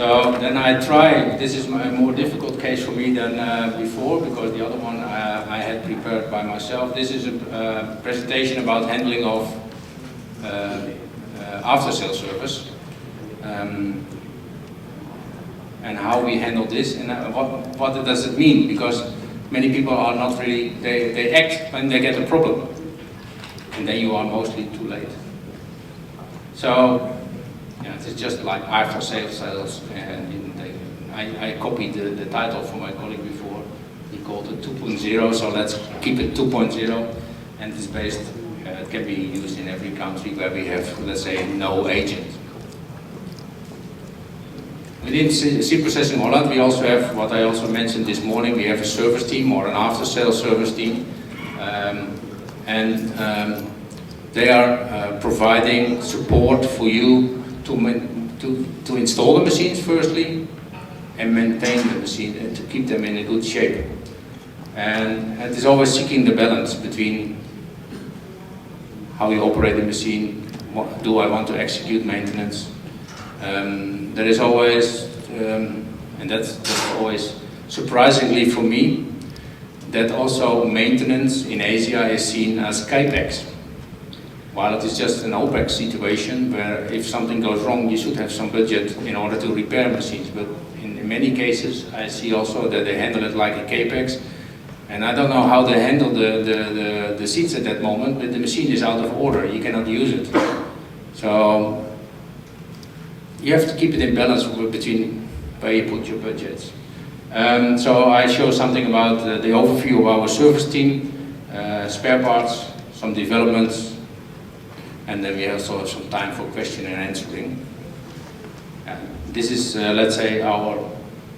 So then I try, this is a more difficult case for me than before, because the other one I had prepared by myself. This is a presentation about handling of after-sale service. And how we handle this, and what does it mean? Because many people are not really, they act when they get a problem, and then you are mostly too late. So, yeah, it's just like after sales, and I copied the title from my colleague before. He called it 2.0, so let's keep it 2.0, and it's based, it can be used in every country where we have, let's say, no agent. Within seed processing Holland, we also have, what I also mentioned this morning, we have a service team or an after-sales service team. They are providing support for you to install the machines firstly, and maintain the machine and to keep them in a good shape. And it is always seeking the balance between how you operate the machine, do I want to execute maintenance. There is always, and that's always surprisingly for me, that also maintenance in Asia is seen as capex. While it is just an OPEX situation where if something goes wrong, you should have some budget in order to repair machines. But in many cases, I see also that they handle it like a capex. And I don't know how they handle the seeds at that moment, but the machine is out of order. You cannot use it. So you have to keep it in balance between where you put your budgets. So I show something about the overview of our service team, spare parts, some developments, and then we also have some time for question and answering. This is, let's say,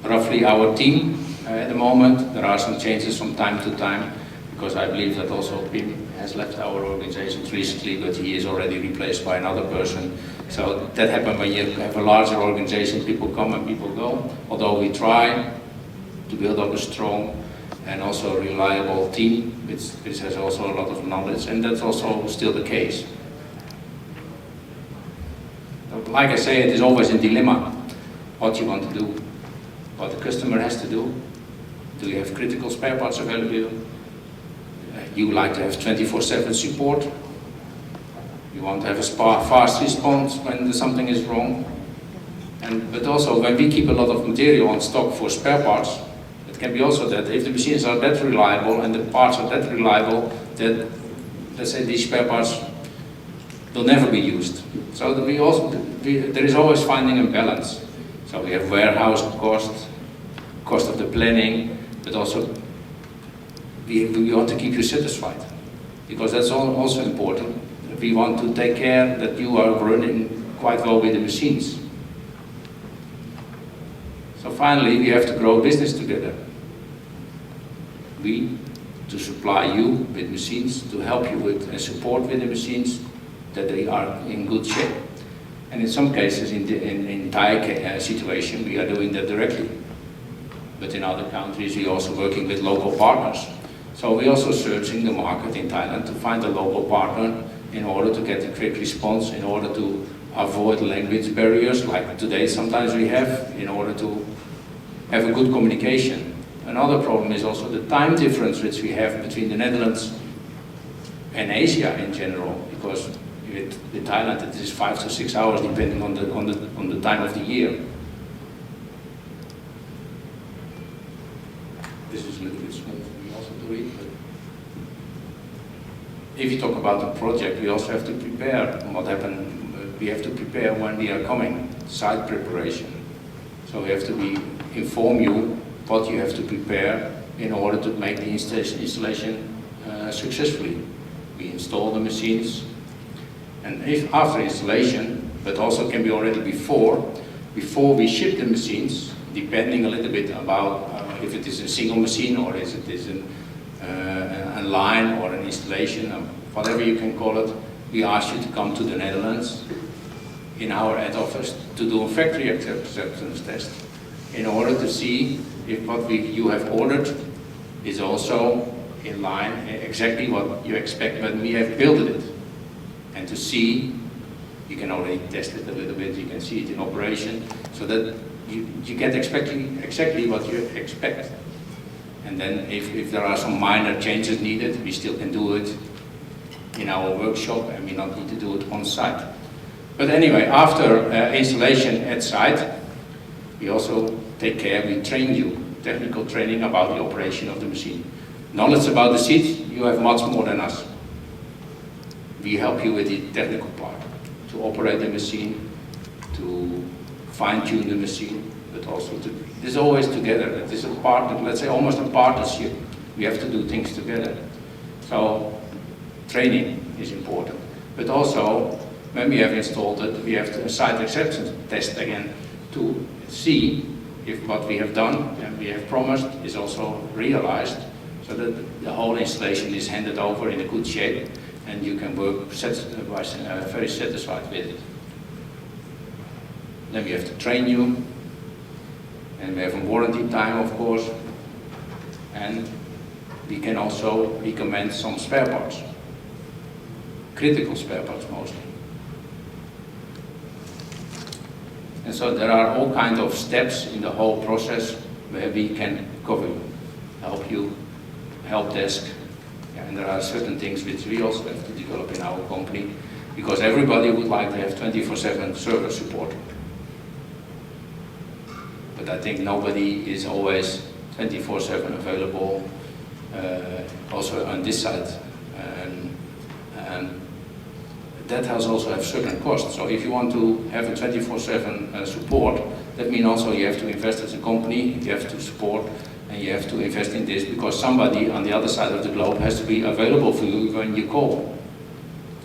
roughly our team at the moment. There are some changes from time to time, because I believe that also Pim has left our organization recently, but he is already replaced by another person. So that happens when you have a larger organization, people come and people go. Although we try to build up a strong and also reliable team, which has also a lot of knowledge, and that's also still the case. Like I say, it is always a dilemma what you want to do, what the customer has to do. Do you have critical spare parts available? You like to have 24/7 support. You want to have a fast response when something is wrong. But also, when we keep a lot of material on stock for spare parts, it can be also that if the machines are that reliable and the parts are that reliable, that, let's say, these spare parts will never be used. So that there is always finding a balance. So we have warehouse cost of the planning, but also we want to keep you satisfied, because that's also important. We want to take care that you are running quite well with the machines. So finally, we have to grow business together. We to supply you with machines, to help you with and support with the machines, that they are in good shape. And in some cases, in Thai situation, we are doing that directly. But in other countries, we are also working with local partners. So we're also searching the market in Thailand to find a local partner in order to get a quick response, in order to avoid language barriers like today sometimes we have, in order to have a good communication. Another problem is also the time difference which we have between the Netherlands and Asia in general, because with Thailand it is 5 to 6 hours depending on the time of the year. This is a little bit small for me also to read, but if you talk about the project, we also have to prepare what happened. We have to prepare when we are coming, site preparation. So we have to inform you what you have to prepare in order to make the installation successfully. We install the machines, and if after installation, but also can be already before we ship the machines, depending a little bit about if it is a single machine or if it is a line or an installation, or whatever you can call it, we ask you to come to the Netherlands in our head office to do a factory acceptance test in order to see if what you have ordered is also in line, exactly what you expect when we have built it. And to see, you can already test it a little bit, you can see it in operation, so that you get exactly what you expect. And then if there are some minor changes needed, we still can do it in our workshop, and we not need to do it on site. But anyway, after installation at site, we also take care, we train you, technical training about the operation of the machine. Knowledge about the seats, you have much more than us. We help you with the technical part, to operate the machine, to fine-tune the machine, but also to, this is always together. It is a part, let's say almost a partnership. We have to do things together. So training is important. But also, when we have installed it, we have to site acceptance test again to see if what we have done and we have promised is also realized, so that the whole installation is handed over in a good shape and you can work very satisfied with it. Then we have to train you, and we have a warranty time, of course, and we can also recommend some spare parts, critical spare parts mostly. And so there are all kinds of steps in the whole process where we can cover you, help desk, and there are certain things which we also have to develop in our company, because everybody would like to have 24/7 server support. But I think nobody is always 24/7 available, also on this side. And that has also have certain costs. So if you want to have a 24/7 support, that means also you have to invest as a company, you have to support, and you have to invest in this, because somebody on the other side of the globe has to be available for you when you call.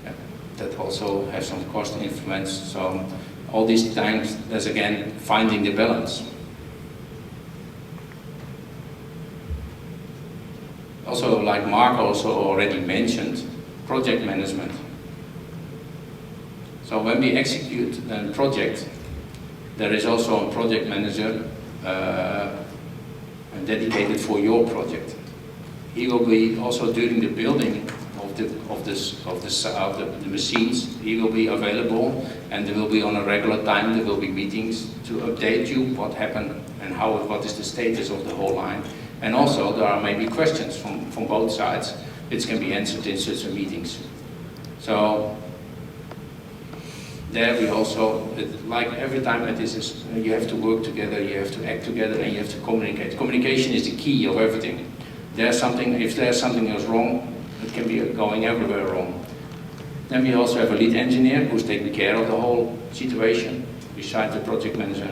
Yeah, that also has some cost influence. So all these things, there's again finding the balance. Also, like Mark also already mentioned, project management. So when we execute a project, there is also a project manager dedicated for your project. He will be also during the building of the machines. He will be available, and there will be on a regular time. There will be meetings to update you what happened and what is the status of the whole line. And also there are maybe questions from both sides which can be answered in such meetings. So there we also, like every time it is, you have to work together, you have to act together, and you have to communicate. Communication is the key of everything. If there's something else wrong, it can be going everywhere wrong. Then we also have a lead engineer who's taking care of the whole situation, besides the project manager.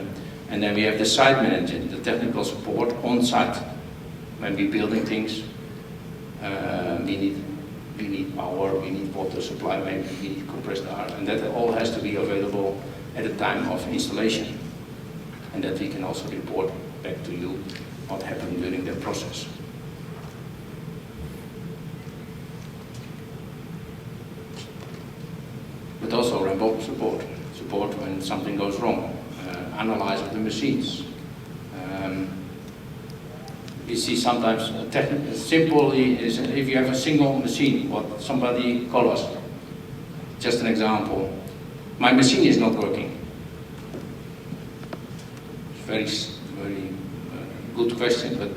And then we have the site manager, the technical support on site. When we're building things, we need power, we need water supply, maybe we need compressed air, and that all has to be available at the time of installation. And that we can also report back to you what happened during the process. But also remote support when something goes wrong, analyze of the machines. We see sometimes simply is if you have a single machine, what somebody call us. Just an example. My machine is not working. It's very good question, but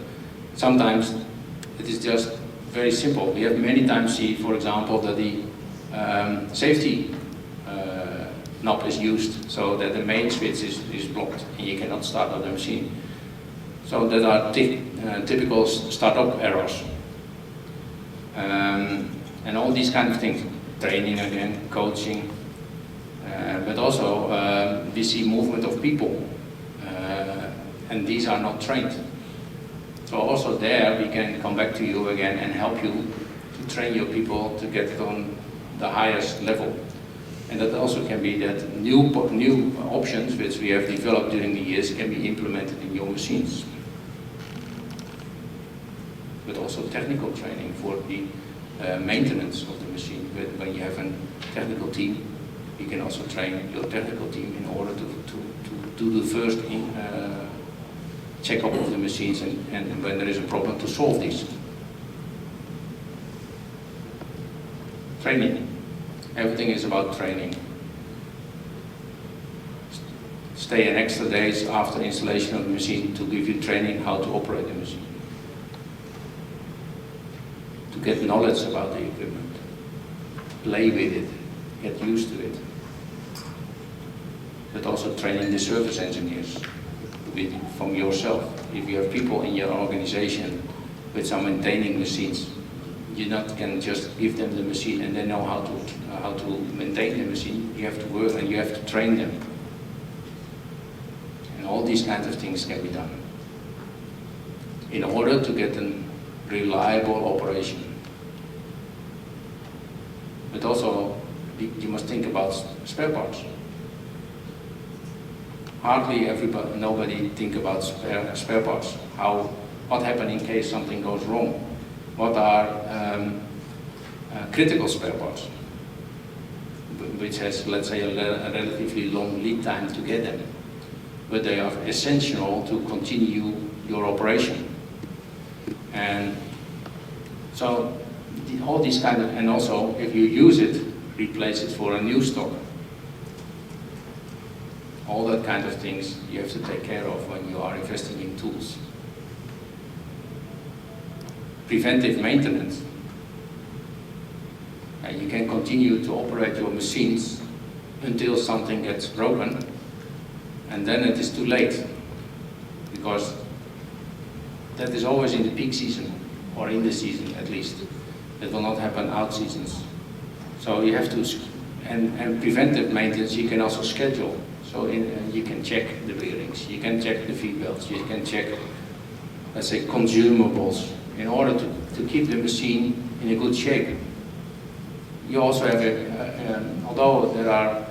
sometimes it is just very simple. We have many times see, for example, that the safety knob is used, so that the main switch is blocked and you cannot start up the machine. So that are typical startup errors. And all these kind of things, training again, coaching, but also we see movement of people, and these are not trained. So also there we can come back to you again and help you to train your people to get it on the highest level. And that also can be that new options which we have developed during the years can be implemented in your machines. But also technical training for the maintenance of the machine. When you have a technical team, you can also train your technical team in order to do the first check-up of the machines, and when there is a problem, to solve this. Training. Everything is about training. stay an extra days after installation of the machine to give you training how to operate the machine. To get knowledge about the equipment, play with it, get used to it. But also training the service engineers from yourself. If you have people in your organization with some maintaining machines, you not can just give them the machine and they know how to maintain the machine. You have to work and you have to train them. And all these kinds of things can be done in order to get a reliable operation. But also, you must think about spare parts. Hardly nobody think about spare parts. What happens in case something goes wrong? What are critical spare parts, which has, let's say, a relatively long lead time to get them, but they are essential to continue your operation. And so all these kind of, and also if you use it, replace it for a new stock. All that kind of things you have to take care of when you are investing in tools. Preventive maintenance. And you can continue to operate your machines until something gets broken, and then it is too late, because that is always in the peak season, or in the season at least. It will not happen out seasons. So you have to, and preventive maintenance you can also schedule. So you can check the bearings, you can check the feed belts, you can check, let's say, consumables, in order to keep the machine in a good shape. You also have, although there are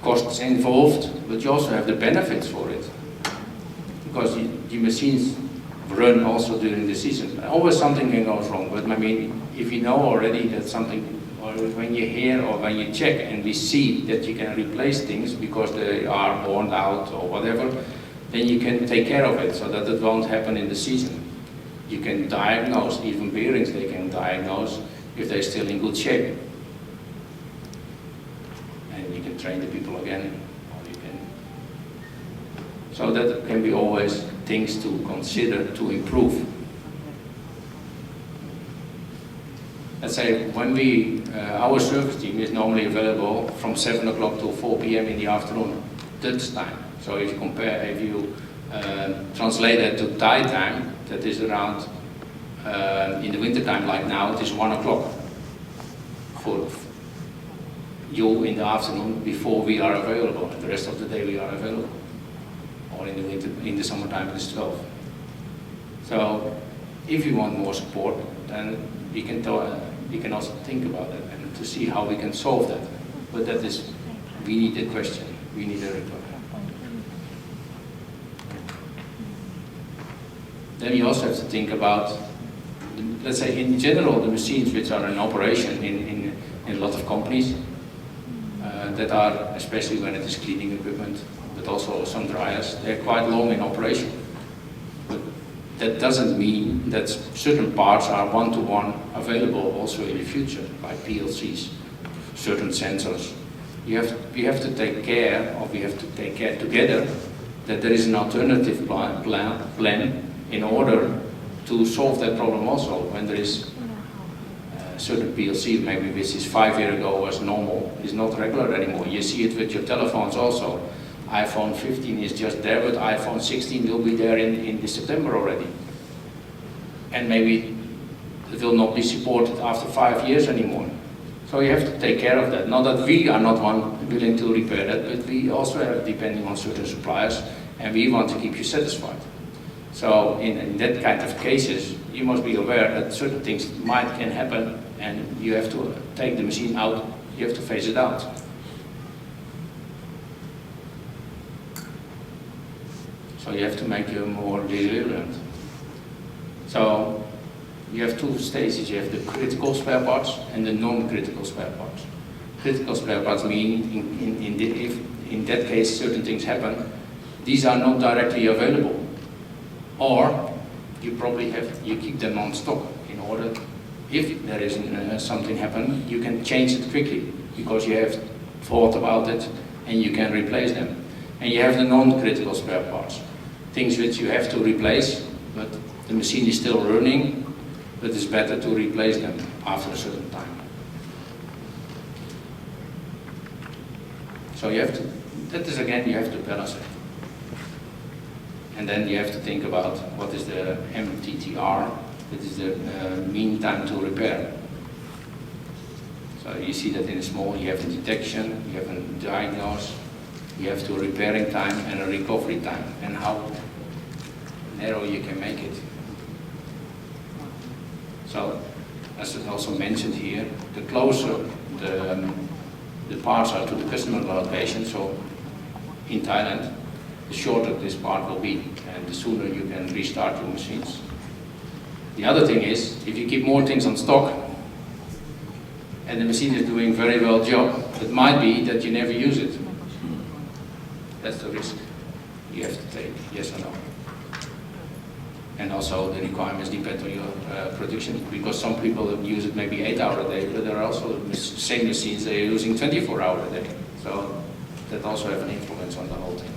costs involved, but you also have the benefits for it. Because the machines run also during the season. Always something can go wrong, but I mean, if you know already that something, or when you hear or when you check and we see that you can replace things because they are worn out or whatever, then you can take care of it so that it won't happen in the season. You can diagnose, even bearings they can diagnose if they're still in good shape. And you can train the people again, or you can. So that can be always things to consider to improve. Let's say when our service team is normally available from 7 o'clock to 4 p.m. in the afternoon, Dutch time. So if you translate that to Thai time, that is around, in the winter time like now, it is 1 o'clock for you in the afternoon before we are available, and the rest of the day we are available. Or in the winter, in the summertime it is 12. So if you want more support, then we can also think about it and to see how we can solve that. But that is, we need a question, we need a reply. Then you also have to think about, let's say in general, the machines which are in operation in a lot of companies, that are, especially when it is cleaning equipment, but also some dryers, they're quite long in operation. But that doesn't mean that certain parts are one-to-one available also in the future, like PLCs, certain sensors. We have to take care, or we have to take care together, that there is an alternative plan in order to solve that problem also. When there is certain PLC, maybe which is 5 years ago was normal, is not regular anymore. You see it with your telephones also. iPhone 15 is just there, but iPhone 16 will be there in September already. And maybe it will not be supported after 5 years anymore. So you have to take care of that. Not that we are not willing to repair that, but we also are depending on certain suppliers, and we want to keep you satisfied. So in that kind of cases, you must be aware that certain things can happen, and you have to take the machine out, you have to phase it out. So you have to make you more resilient. So you have two stages. You have the critical spare parts and the non-critical spare parts. Critical spare parts mean if in that case certain things happen, these are not directly available. Or you probably you keep them on stock in order, if there is something happen, you can change it quickly because you have thought about it and you can replace them. And you have the non-critical spare parts, things which you have to replace, but the machine is still running, but it's better to replace them after a certain time. So you have to, that is again, you have to balance it. And then you have to think about what is the MTTR, that is the mean time to repair. So you see that in a small, you have the detection, you have a diagnose, you have to repairing time and a recovery time, and how narrow you can make it. So, as is also mentioned here, the closer the parts are to the customer location, so in Thailand, the shorter this part will be, and the sooner you can restart your machines. The other thing is, if you keep more things on stock, and the machine is doing very well job, it might be that you never use it. That's the risk you have to take, yes or no. And also the requirements depend on your production, because some people use it maybe 8 hours a day, but there are also the same machines they are using 24 hours a day. So that also have an influence on the whole thing.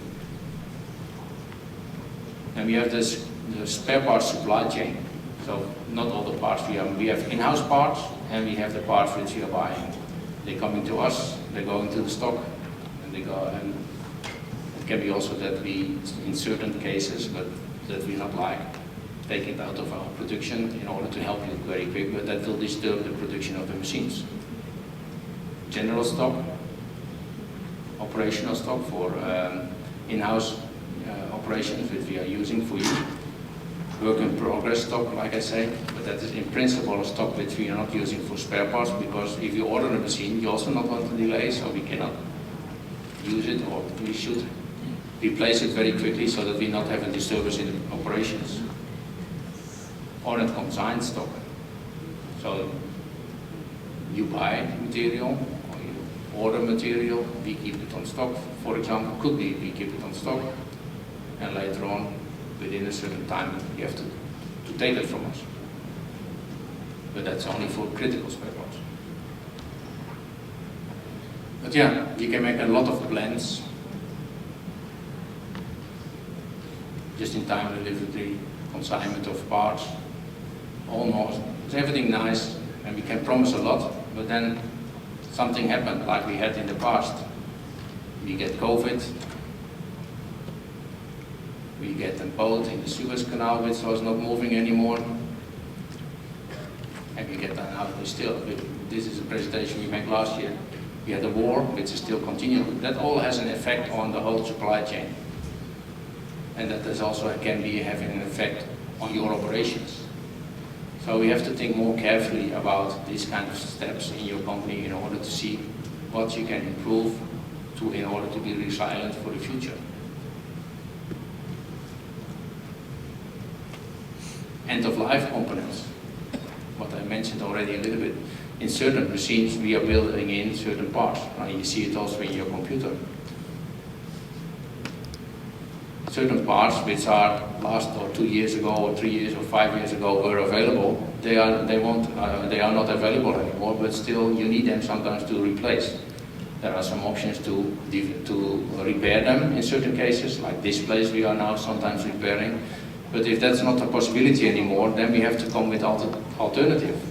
And we have this the spare parts supply chain. So not all the parts we have in-house parts, and we have the parts which we are buying. They're coming to us, they're going to the stock, and they go. And it can be also that we, in certain cases, but that we not like, take it out of our production in order to help you very quick, but that will disturb the production of the machines. General stock, operational stock for in-house operations which we are using for you. Work in progress stock, like I say, but that is in principle a stock which we are not using for spare parts, because if you order a machine, you also not want to delay, so we cannot use it, or we should replace it very quickly so that we not have a disturbance in operations. Or at consigned stock. So you buy material, or you order material, we keep it on stock, for example, could be we keep it on stock, and later on, within a certain time, you have to take it from us. But that's only for critical spare parts. But yeah, you can make a lot of plans. Just-in-time delivery, consignment of parts, almost. It's everything nice, and we can promise a lot, but then something happened like we had in the past. We get COVID, we get a boat in the Suez Canal which was not moving anymore, and we get now still, this is a presentation we made last year, we had a war which is still continuing. That all has an effect on the whole supply chain, and that is also can be having an effect on your operations. So we have to think more carefully about these kind of steps in your company in order to see what you can improve in order to be resilient for the future. End-of-life components, what I mentioned already a little bit. In certain machines we are building in certain parts. You see it also in your computer. Certain parts which are last or 2 years ago or 3 years or 5 years ago were available, they are not available anymore, but still you need them sometimes to replace. There are some options to repair them in certain cases, like displays we are now sometimes repairing. But if that's not a possibility anymore, then we have to come with alternative.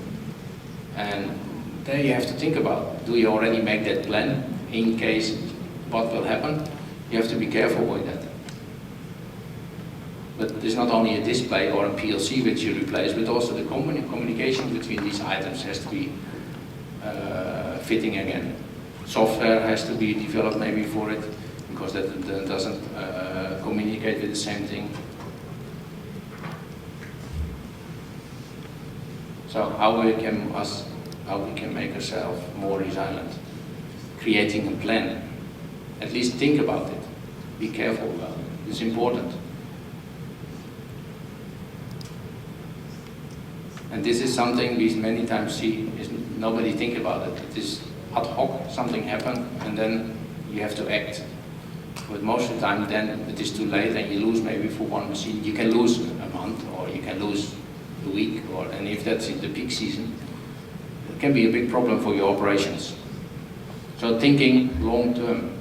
And there you have to think about, do you already make that plan in case what will happen? You have to be careful with that. But it's not only a display or a PLC which you replace, but also the communication between these items has to be fitting again. Software has to be developed maybe for it, because that doesn't communicate with the same thing. So how we can make ourselves more resilient? Creating a plan. At least think about it. Be careful about it. It's important. And this is something we many times see, is nobody think about it. It is ad hoc, something happened, and then you have to act. But most of the time then it is too late and you lose maybe for one machine. You can lose a month, or you can lose a week, and if that's in the peak season, it can be a big problem for your operations. So thinking long term.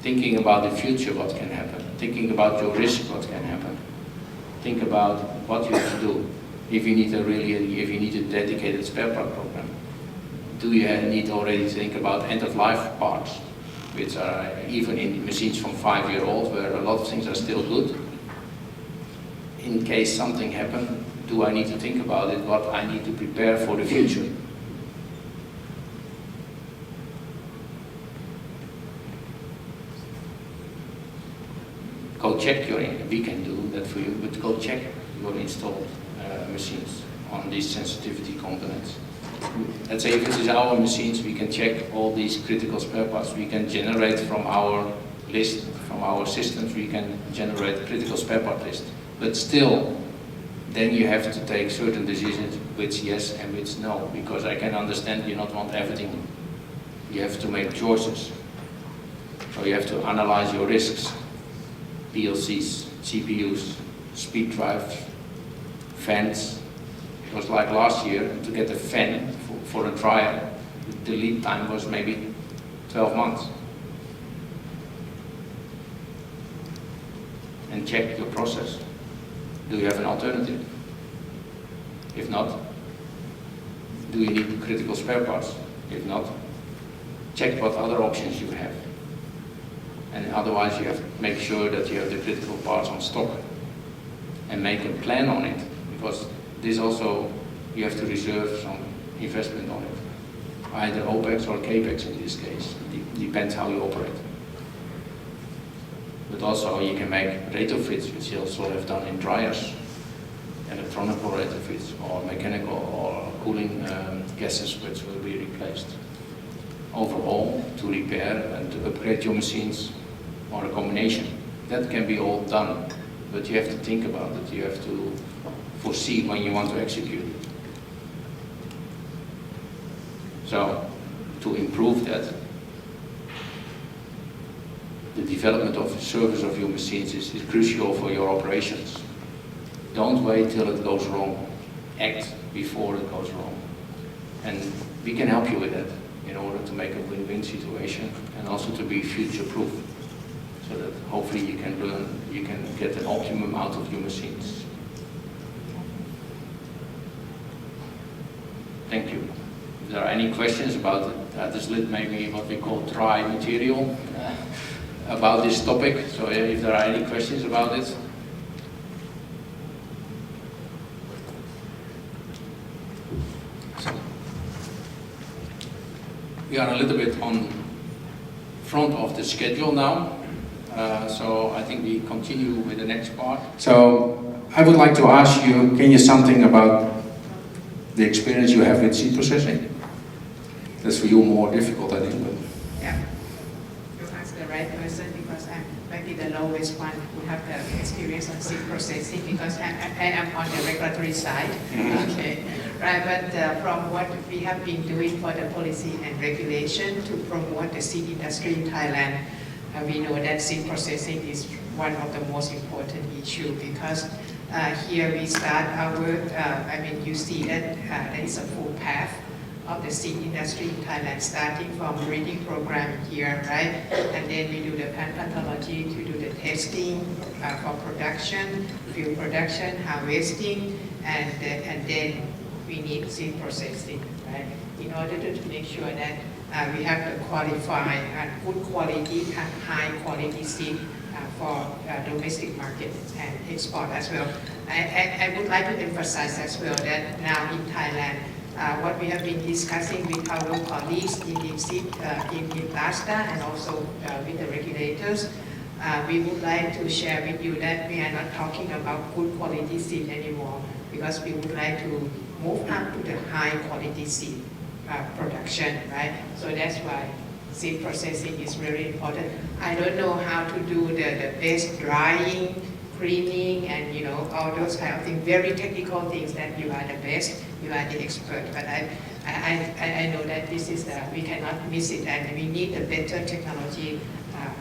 Thinking about the future, what can happen. Thinking about your risk, what can happen. Think about what you have to do. If you need a dedicated spare part program. Do you need already to think about end-of-life parts, which are even in machines from 5-year-old, where a lot of things are still good. In case something happens, do I need to think about it, what I need to prepare for the future? Go check we can do that for you, but go check your installed machines on these sensitivity components. Let's say if this is our machines, we can check all these critical spare parts. We can generate from our list, from our systems, we can generate critical spare part list. But still, then you have to take certain decisions, which yes and which no, because I can understand you not want everything. You have to make choices. So you have to analyze your risks. PLCs, CPUs, speed drives, fans. It was like last year, to get a fan for a trial, the lead time was maybe 12 months. And check your process. Do you have an alternative? If not, do you need critical spare parts? If not, check what other options you have. And otherwise you have to make sure that you have the critical parts on stock and make a plan on it, because this also, you have to reserve some investment on it. Either OPEX or CAPEX in this case. It depends how you operate. But also you can make retrofits, which you also have done in dryers. Electronical retrofits or mechanical or cooling gases which will be replaced. Overall, to repair and to upgrade your machines, or a combination. That can be all done, but you have to think about it. You have to foresee when you want to execute it. So, to improve that, the development of the service of your machines is crucial for your operations. Don't wait till it goes wrong. Act before it goes wrong. And we can help you with that in order to make a win-win situation and also to be future-proof, so that hopefully you can learn, you can get an optimum out of your machines. Thank you. If there are any questions about this maybe what we call dry material about this topic, so if there are any questions about it. We are a little bit on front of the schedule now, so I think we continue with the next part. So I would like to ask you, can you something about the experience you have with seed processing? That's for you more difficult, I think. But yeah, you asked the right person, because I'm maybe the lowest one who have the experience on seed processing, because I am on the regulatory side. Okay. Right, but from what we have been doing for the policy and regulation to promote the seed industry in Thailand, we know that seed processing is one of the most important issues, because here we start our work. You see that there is a full path of the seed industry in Thailand, starting from breeding program here, right? And then we do the plant pathology to do the testing for production, field production, harvesting, and then we need seed processing, right? In order to make sure that we have to qualify good quality and high quality seed for domestic market and export as well. I would like to emphasize as well that now in Thailand, what we have been discussing with our colleagues in seed in LASTA and also with the regulators, we would like to share with you that we are not talking about good quality seed anymore, because we would like to move up to the high quality seed production, right? So that's why seed processing is very important. I don't know how to do the best drying, cleaning, and all those kind of things, very technical things that you are the best, you are the expert. But I know that this is we cannot miss it, and we need a better technology,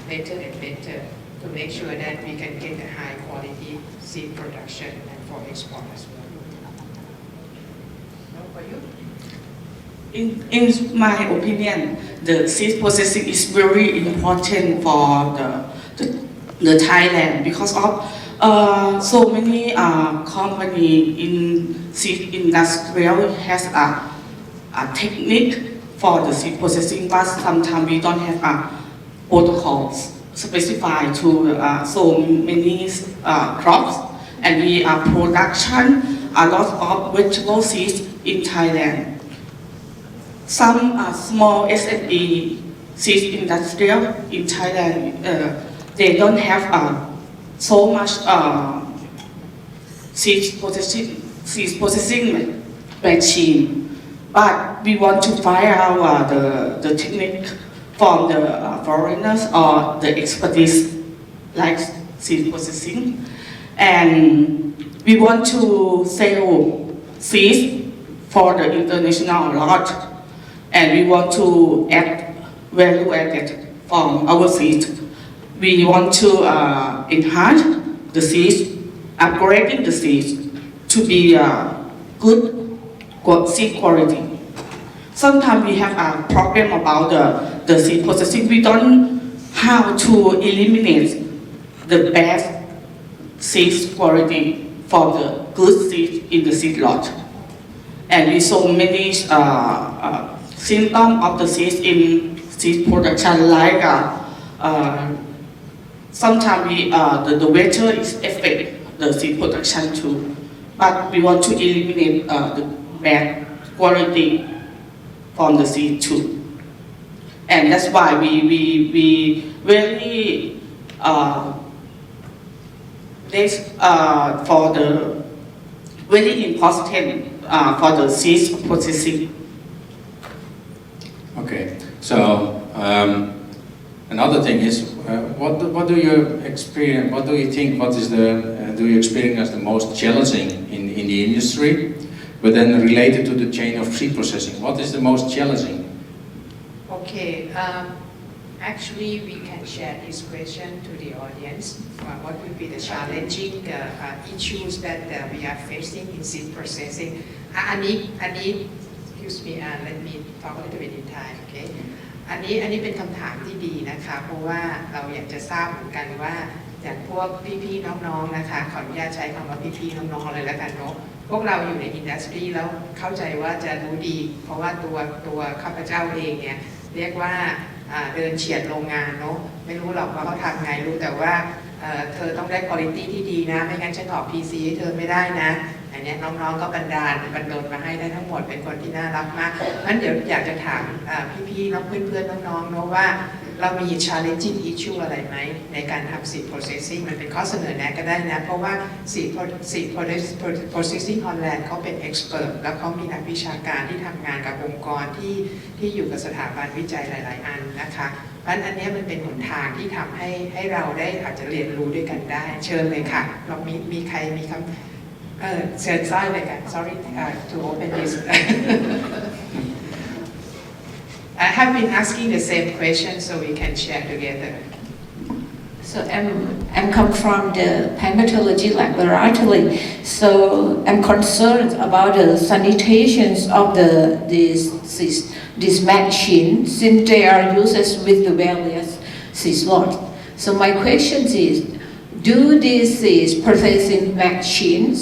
better and better, to make sure that we can get a high quality seed production and for export as well. No, for you? In my opinion, the seed processing is very important for the Thailand because of so many company in seed industrial has a technique for the seed processing, but sometimes we don't have protocols specified to so many crops, and we are production a lot of vegetable seeds in Thailand. Some small SME seed industrial in Thailand, they don't have so much seed processing machine. But we want to find out the technique from the foreigners or the expertise like seed processing. And we want to sell seeds for the international lot. And we want to add value added from our seeds. We want to enhance the seeds, upgrading the seeds to be good seed quality. Sometimes we have a problem about the seed processing. We don't how to eliminate the bad seed quality from the good seed in the seed lot. And we saw many symptoms of the seeds in seed production, like sometimes the weather is affect the seed production too. But we want to eliminate the bad quality from the seed too. And that's why we really for the very important for the seed processing. Okay, so another thing is, what do you experience? What do you think? What is do you experience as the most challenging in the industry? But then related to the chain of seed processing, what is the most challenging? Okay, actually we can share this question to the audience. What would be the challenging issues that we are facing in seed processing? Excuse me, let me talk a little bit in Thai, okay? อันนี้เป็นคำถามที่ดีนะคะเพราะว่าเราอยากจะทราบเหมือนกันว่าอย่างพวกพี่ๆน้องๆนะคะขออนุญาตใช้คำว่าพี่ๆน้องๆเลยแล้วกันเนาะพวกเราอยู่ในอินดัสทรีแล้วเข้าใจว่าจะรู้ดีเพราะว่าตัวข้าพเจ้าเองเนี่ยเรียกว่าเดินเฉียดโรงงานเนาะไม่รู้หรอกว่าเขาทำไงรู้แต่ว่าเธอต้องได้คุณภาพที่ดีนะไม่งั้นฉันออก PC ให้เธอไม่ได้นะอันนี้น้องๆก็บันดาลมาให้ได้ทั้งหมดเป็นคนที่น่ารักมากงั้นเดี๋ยวอยากจะถามพี่ๆน้องเพื่อนๆน้องๆเนาะว่าเรามี challenging issue อะไรไหมในการทำ seed processing มันเป็นข้อเสนอแนะก็ได้นะเพราะว่า seed processing Holland เขาเป็น expert แล้วเขามีนักวิชาการที่ทำงานกับองค์กรที่อยู่กับสถาบันวิจัยหลายๆอันนะคะเพราะฉะนั้นอันนี้มันเป็นหนทางที่ทำให้เราได้อาจจะเรียนรู้ด้วยกันได้เชิญเลยค่ะเรามีใครมีคำเชิญซ้ายเลยค่ะ sorry to open this I have been asking the same question so we can share together. So I'm come from the primatology laboratory. So I'm concerned about the sanitation of this machine since they are used with the various seed lots. So my question is, do these seed processing machines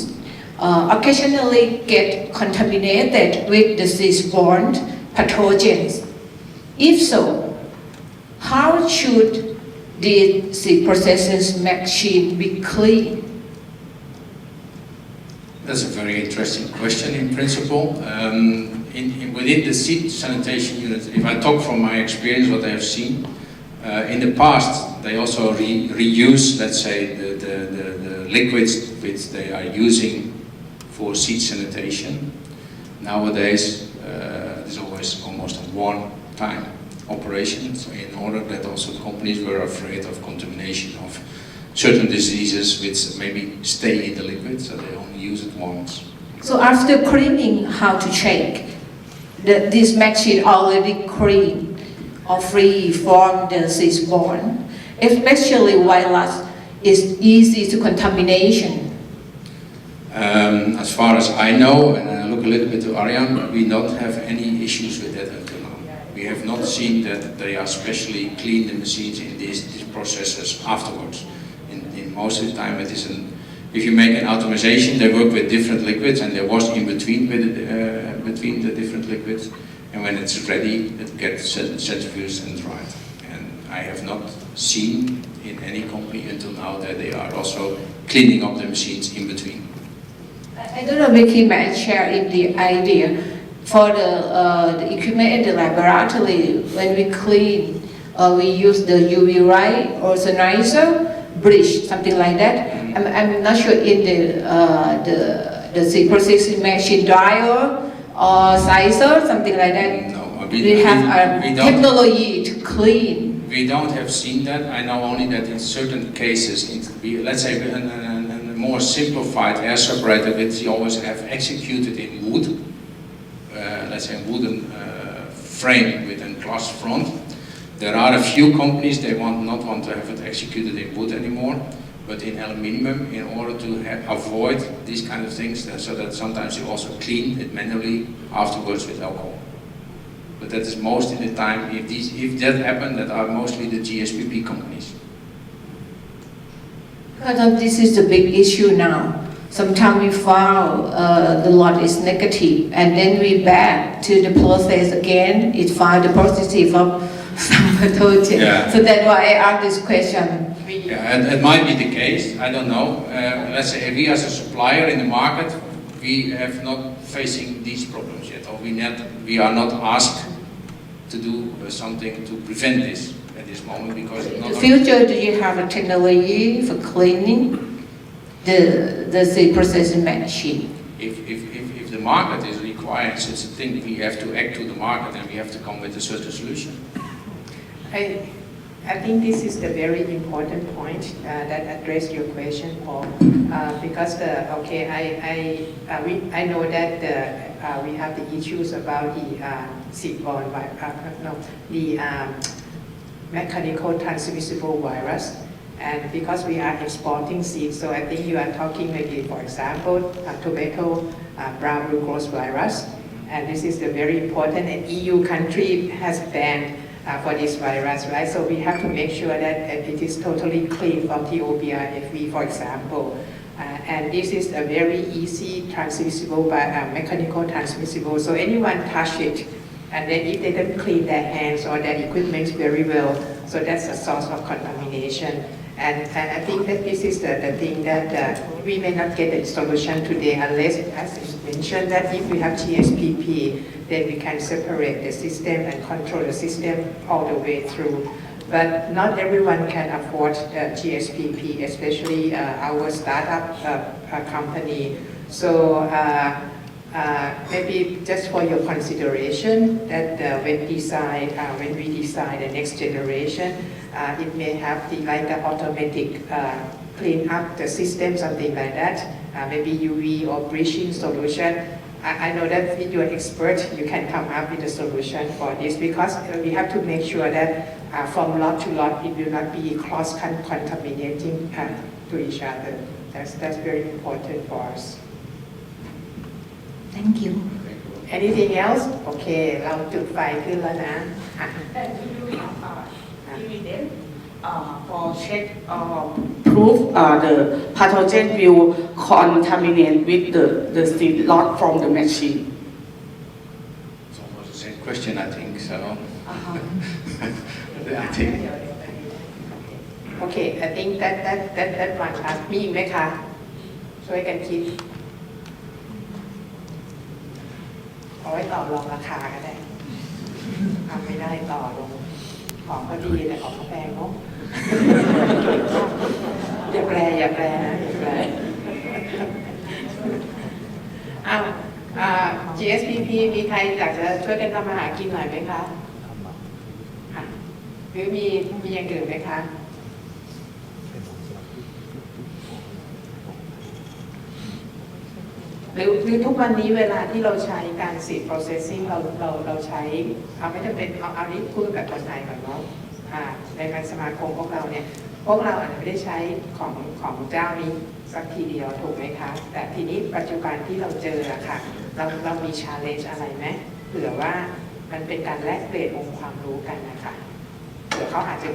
occasionally get contaminated with the seed-borne pathogens? If so, how should the seed processing machine be clean? That's a very interesting question in principle. Within the seed sanitation unit, if I talk from my experience, what I have seen, in the past they also reuse, let's say, the liquids which they are using for seed sanitation. Nowadays, there's always almost a one-time operation, so in order that also companies were afraid of contamination of certain diseases which maybe stay in the liquid, so they only use it once. So after cleaning, how to check that this machine already clean or free from the seed-borne, especially virus is easy to contamination? As far as I know, and I look a little bit to Arjan, we don't have any issues with that until now. We have not seen that they are specially clean the machines in these processes afterwards. In most of the time it is if you make an automation, they work with different liquids and they wash in between between the different liquids, and when it's ready it gets centrifuged and dried. And I have not seen in any company until now that they are also cleaning up the machines in between. I don't know, Vicky might share in the idea for the equipment in the laboratory. When we clean, we use the UV light or ozonizer, bleach, something like that. I'm not sure in the seed processing machine dryer or sizer, something like that. No, we have a technology to clean. We don't have seen that. I know only that in certain cases, let's say a more simplified air separator, which you always have executed in wood, let's say a wooden frame with a glass front. There are a few companies, they not want to have it executed in wood anymore, but in aluminium, in order to avoid these kind of things, so that sometimes you also clean it manually afterwards with alcohol. But that is most of the time, if that happens, that are mostly the GSPP companies. Because this is the big issue now. Sometimes we found the lot is negative, and then we back to the process again, it found the positive of some pathogen. Yeah. So that's why I asked this question. Yeah, and it might be the case, I don't know. Let's say if we as a supplier in the market, we have not facing these problems yet, or we are not asked to do something to prevent this at this moment, because in the future, do you have a technology for cleaning the seed processing machine? If the market is requiring such a thing, we have to act to the market and we have to come with a certain solution. I think this is the very important point that addressed your question, Paul, because I know that we have the issues about the seed-borne mechanical transmissible virus, and because we are exporting seeds, so I think you are talking maybe, for example, tomato brown rugose virus, and this is the very important, and EU country has banned for this virus, right? So we have to make sure that it is totally clean from TOBRFV, for example. And this is a very easy transmissible, mechanical transmissible. So anyone touch it, and then if they don't clean their hands or their equipment very well, so that's a source of contamination. And I think that this is the thing that we may not get a solution today unless, as is mentioned, that if we have GSPP, then we can separate the system and control the system all the way through. But not everyone can afford GSPP, especially our startup company. So maybe just for your consideration, that when we design the next generation, it may have the automatic clean up the system, something like that. Maybe UV or bleaching solution. I know that with your expert, you can come up with a solution for this, because we have to make sure that from lot to lot, it will not be cross-contaminating to each other. That's very important for us. Thank you. Anything else? Okay, เราจุดไฟขึ้นแล้วนะ For check proof the pathogen will contaminate with the seed lot from the machine. It's almost the same question, I think. So, I think. Okay, I think that one มีอีกไหมคะช่วยกันคิดเอาไว้ต่อรองราคาก็ได้ทำไม่ได้ต่อลงของก็ดีแต่ของก็แพงเนาะอย่าแปลนะอย่าแปลGSPP มีใครอยากจะช่วยกันทำอาหารกินหน่อยไหมคะหรือมีอย่างอื่นไหมคะหรือทุกวันนี้เวลาที่เราใช้การ seed processing เราใช้ไม่จำเป็นเอานี้พูดกับคนไทยก่อนเนาะในการสมาคมพวกเราเนี่ยพวกเราอาจจะไม่ได้ใช้ของเจ้านี้สักทีเดียวถูกไหมคะแต่ทีนี้ปัจจุบันที่เราเจออะค่ะเรามี challenge อะไรไหมเผื่อว่า มันเป็นการแลกเปลี่ยนองค์ความรู้กันนะคะเดี๋ยวเขาอาจจะ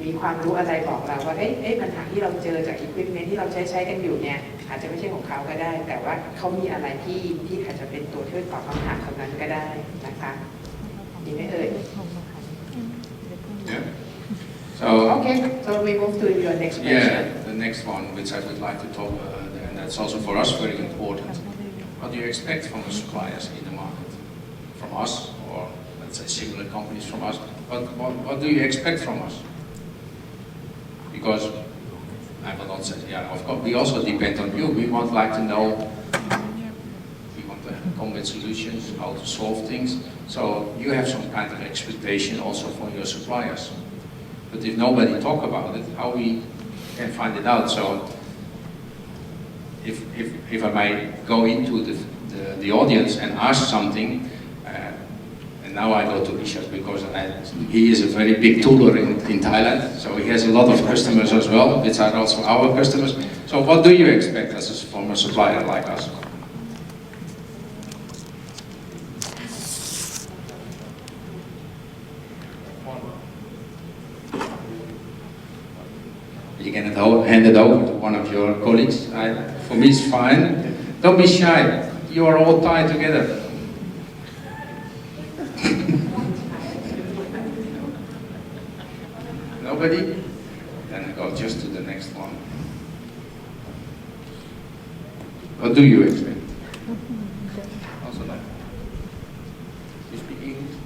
มีความรู้อะไรบอกเราว่าปัญหาที่เราเจอจากอุปกรณ์ที่เราใช้กันอยู่เนี่ยอาจจะไม่ใช่ของเขาก็ได้แต่ว่าเขามีอะไรที่อาจจะเป็นตัวช่วยตอบคำถามคำนั้นก็ได้นะคะดีไหมเอ่ย Yeah. So, Okay, so we move to your next question. yeah, the next one, which I would like to talk, and that's also for us very important. What do you expect from the suppliers in the market? From us, or let's say similar companies from us? What do you expect from us? Because I will not say, yeah, of course, we also depend on you. We want like to know, we want to come with solutions, how to solve things. So you have some kind of expectation also from your suppliers. But if nobody talk about it, how we can find it out? So if I might go into the audience and ask something, and now I go to Ishak because he is a very big tooler in Thailand, so he has a lot of customers as well, which are also our customers. So what do you expect from a supplier like us? You can hand it over to one of your colleagues. For me, it's fine. Don't be shy. You are all tied together. Nobody? Then I go just to the next one. What do you expect? Also no. You speak English?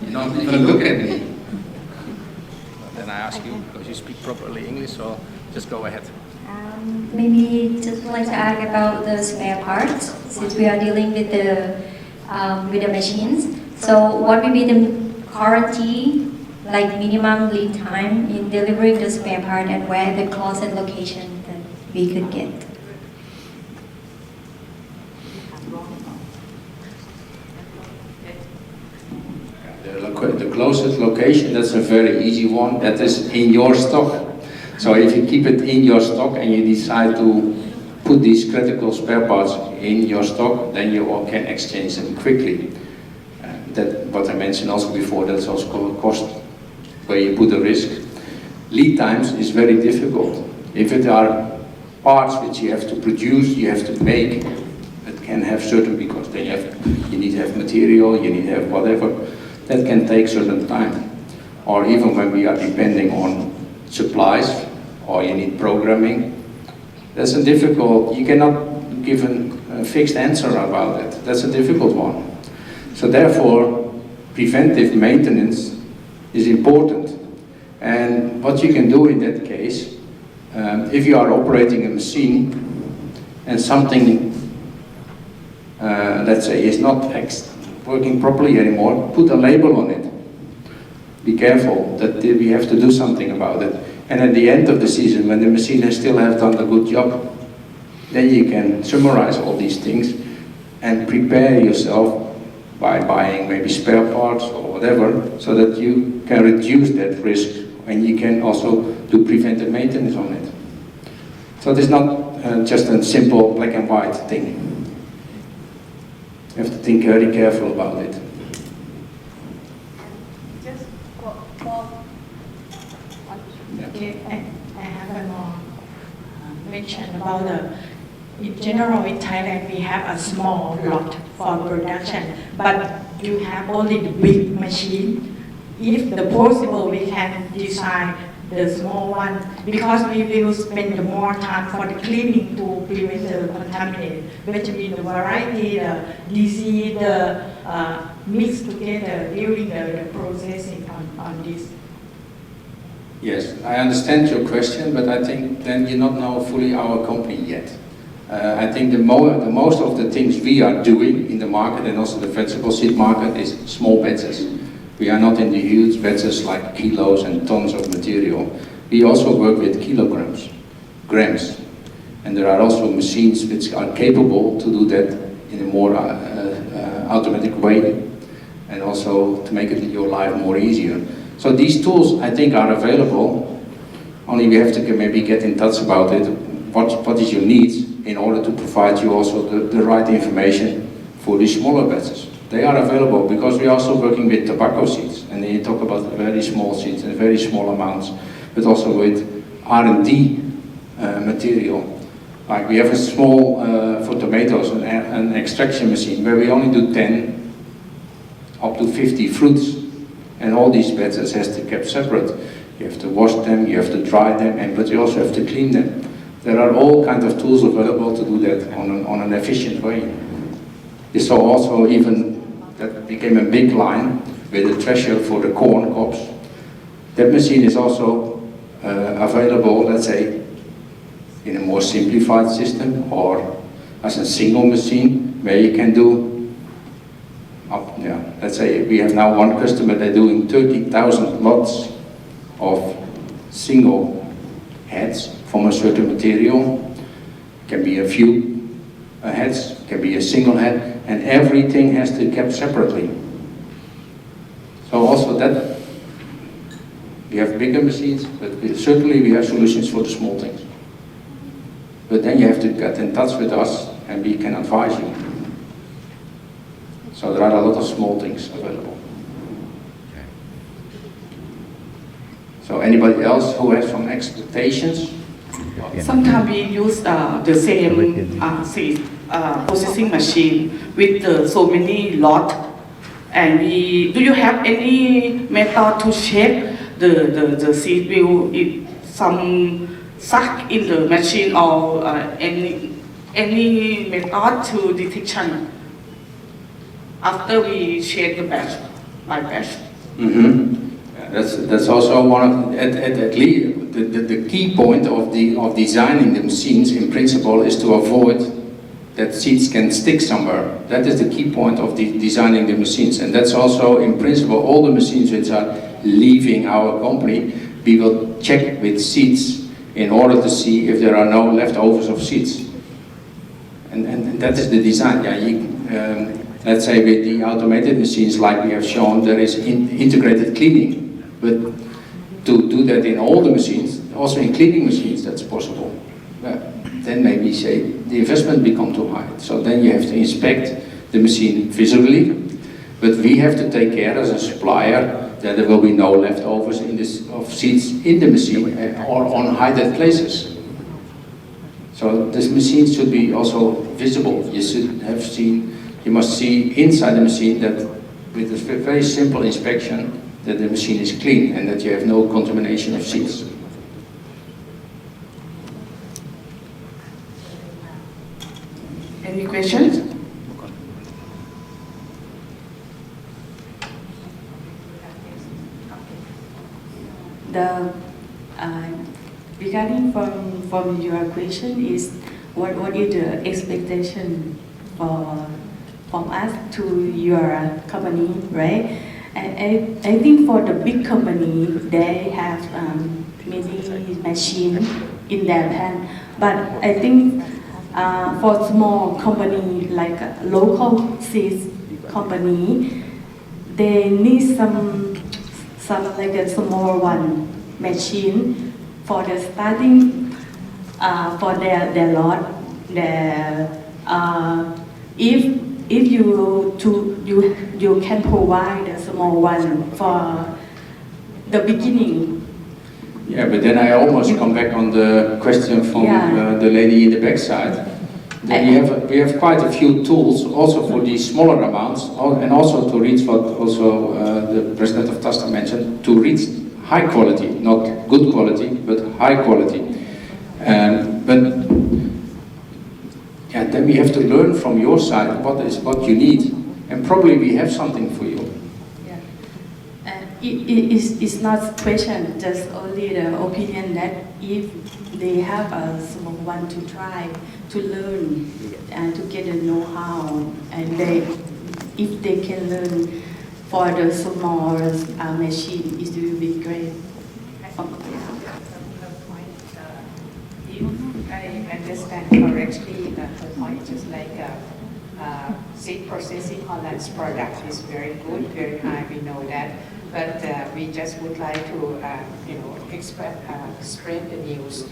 You don't even look at me. Then I ask you, because you speak properly English, so just go ahead. Maybe just like to ask about the spare parts, since we are dealing with the machines. So what will be the guarantee, like minimum lead time in delivering the spare part, and where the cost and location that we could get? The closest location, that's a very easy one. That is in your stock. So if you keep it in your stock and you decide to put these critical spare parts in your stock, then you can exchange them quickly. That what I mentioned also before, that's also called cost, where you put the risk. Lead times is very difficult. If it are parts which you have to produce, you have to make, it can have certain, because then you need to have material, you need to have whatever. That can take certain time. Or even when we are depending on supplies, or you need programming, that's a difficult, you cannot give a fixed answer about it. That's a difficult one. So therefore, preventive maintenance is important. And what you can do in that case, if you are operating a machine and something, let's say, is not working properly anymore, put a label on it. Be careful that we have to do something about it. And at the end of the season, when the machine has still have done a good job, then you can summarize all these things and prepare yourself by buying maybe spare parts or whatever, so that you can reduce that risk, and you can also do preventive maintenance on it. So it's not just a simple black and white thing. You have to think very careful about it. Just okay, I have a more mention about in general in Thailand we have a small lot for production, but you have only the big machine. If the possible, we can design the small one, because we will spend more time for the cleaning to prevent the contamination, between the variety, the disease, the mix together during the processing on this. Yes, I understand your question, but I think then you not know fully our company yet. I think the most of the things we are doing in the market, and also the vegetable seed market, is small batches. We are not in the huge batches like kilos and tons of material. We also work with kilograms, grams. And there are also machines which are capable to do that in a more automatic way, and also to make your life more easier. So these tools, I think, are available. Only we have to maybe get in touch about it. What is your needs, in order to provide you also the right information for these smaller batches. They are available because we're also working with tobacco seeds, and then you talk about very small seeds and very small amounts, but also with R&D material. Like we have a small, for tomatoes, an extraction machine where we only do 10 up to 50 fruits, and all these beds has to be kept separate. You have to wash them, you have to dry them, but you also have to clean them. There are all kinds of tools available to do that on an efficient way. You saw also even that became a big line with a thresher for the corn cobs. That machine is also available, let's say, in a more simplified system or as a single machine where you can do up, let's say we have now one customer, they're doing 30,000 lots of single heads from a certain material. Can be a few heads, can be a single head, and everything has to be kept separately. So also that, we have bigger machines, but certainly we have solutions for the small things. But then you have to get in touch with us and we can advise you. So there are a lot of small things available. So anybody else who has some expectations? Sometimes we use the same seed processing machine with so many lot, and do you have any method to check the seed will some suck in the machine or any method to detection after we check the batch by batch? That's also one of at least the key point of designing the machines in principle is to avoid that seeds can stick somewhere. That is the key point of designing the machines, and that's also in principle all the machines which are leaving our company. We will check with seeds in order to see if there are no leftovers of seeds, and that is the design. Yeah, let's say with the automated machines like we have shown, there is integrated cleaning. But to do that in all the machines, also in cleaning machines, that's possible. Then maybe say the investment become too high. So then you have to inspect the machine visibly, but we have to take care as a supplier that there will be no leftovers of seeds in the machine or on hidden places. So this machine should be also visible. You must see inside the machine that with a very simple inspection that the machine is clean and that you have no contamination of seeds. Any questions? Regarding from your question is what is the expectation from us to your company, right? And I think for the big company, they have many machines in their hand. But I think for small company like a local seeds company, they need some like a small one machine for the starting for their lot. If you can provide a small one for the beginning. Yeah, but then I almost come back on the question from the lady in the backside. Then we have quite a few tools also for these smaller amounts, and also to reach what also the president of TASTA mentioned, to reach high quality, not good quality, but high quality. But yeah, then we have to learn from your side what you need, and probably we have something for you. It's not question, just only the opinion that if they have a small one to try, to learn, and to get a know-how, and if they can learn for the small machine, it will be great. If I understand correctly, her point is just like seed processing Holland's product is very good, very high, we know that. But we just would like to, spread the news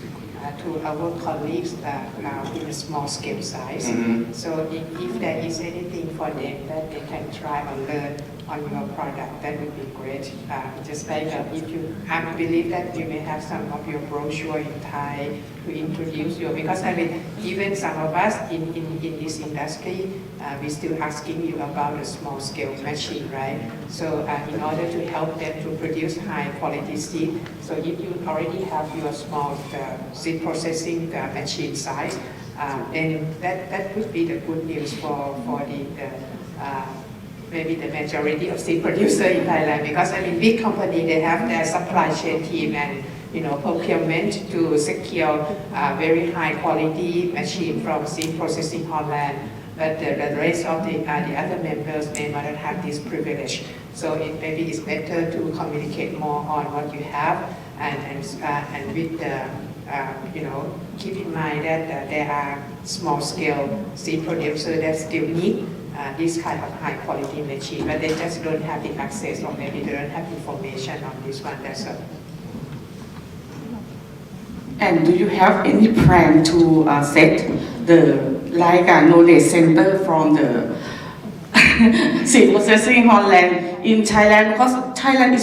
to our colleagues in a small scale size. Mhm. So if there is anything for them that they can try or learn on your product, that would be great. Just like if you, I believe that you may have some of your brochure in Thai to introduce you, because I mean, even some of us in this industry, we're still asking you about a small scale machine, right? So in order to help them to produce high quality seed, so if you already have your small seed processing machine size, then that would be the good news for the maybe the majority of seed producer in Thailand, because I mean big company, they have their supply chain team and procurement to secure very high quality machine from seed processing Holland, but the rest of the other members may not have this privilege. So maybe it's better to communicate more on what you have, and with keep in mind that there are small scale seed producers that still need this kind of high quality machine, but they just don't have the access, or maybe they don't have information on this one. That's all. And do you have any plan to set the knowledge center from the seed processing Holland in Thailand? Because Thailand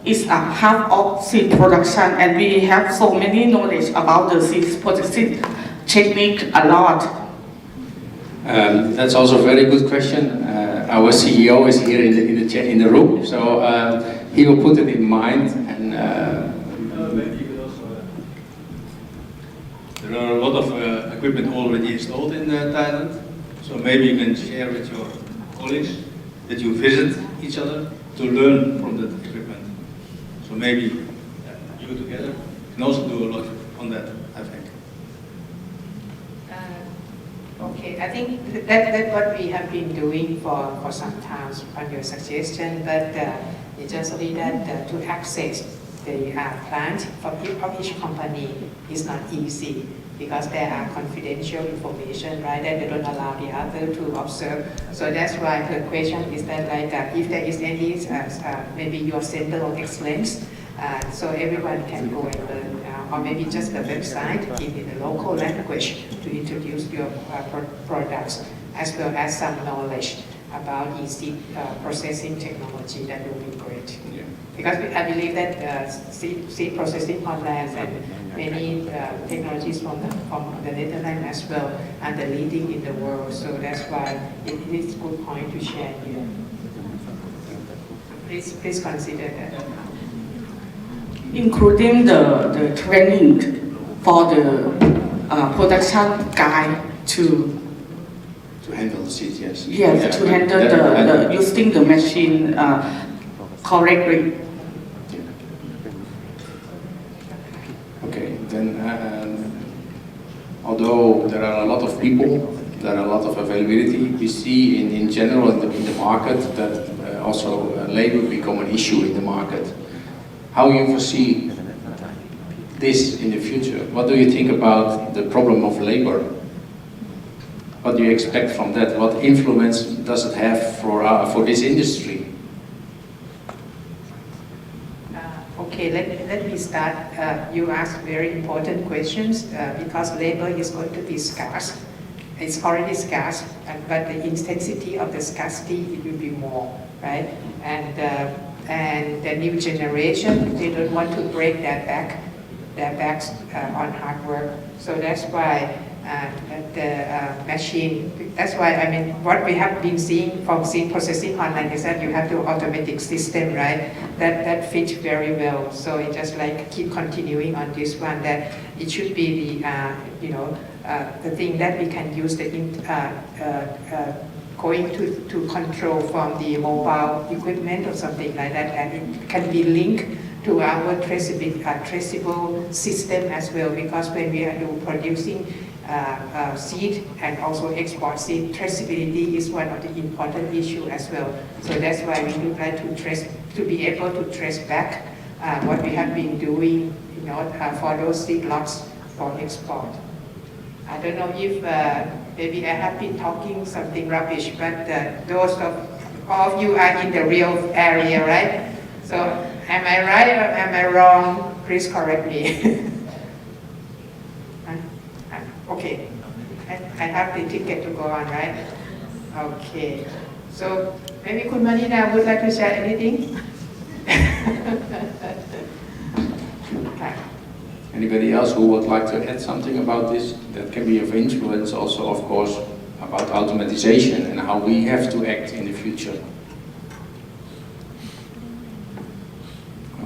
is a hub of seed production, and we have so many knowledge about the seed processing technique a lot. That's also a very good question. Our CEO is here in the room, so he will put it in mind. And maybe you could also. There are a lot of equipment already installed in Thailand, so maybe you can share with your colleagues that you visit each other to learn from that equipment. So maybe you together can also do a lot on that, I think. Okay, I think that's what we have been doing for some time on your suggestion, but it's just only that to access the plant of each company is not easy, because there are confidential information, right, that they don't allow the other to observe. So that's why the question is that, like, if there is any, maybe your center of excellence, so everyone can go and learn, or maybe just the website in the local language to introduce your products, as well as some knowledge about seed processing technology. That will be great. yeah. Because I believe that seed processing Holland and many technologies from the Netherlands as well are the leading in the world. So that's why it is a good point to share here. Please consider that. Including the training for the production guy to handle the seed, yes. yes, to handle the using the machine correctly. Okay, then although there are a lot of people, there are a lot of availability, we see in general in the market that also labor become an issue in the market. How you foresee this in the future? What do you think about the problem of labor? What do you expect from that? What influence does it have for this industry? Okay, let me start. You ask very important questions because labor is going to be scarce. It's already scarce, but the intensity of the scarcity, it will be more, right? And the new generation, they don't want to break their backs on hard work. So that's why the machine, that's why, I mean, what we have been seeing from seed processing online is that you have the automatic system, right? That fits very well. So it just like keep continuing on this one, that it should be the thing that we can use the going to control from the mobile equipment or something like that, and it can be linked to our traceable system as well, because when we are producing seed and also export seed, traceability is one of the important issues as well. So that's why we would like to be able to trace back what we have been doing, for those seed lots for export. I don't know if maybe I have been talking something rubbish, but those of all of you are in the real area, right? So am I right or am I wrong? Please correct me. Okay, I have the ticket to go on, right? Okay, so maybe Kun Marina would like to share anything? Okay. Anybody else who would like to add something about this that can be of influence also, of course, about automatization and how we have to act in the future?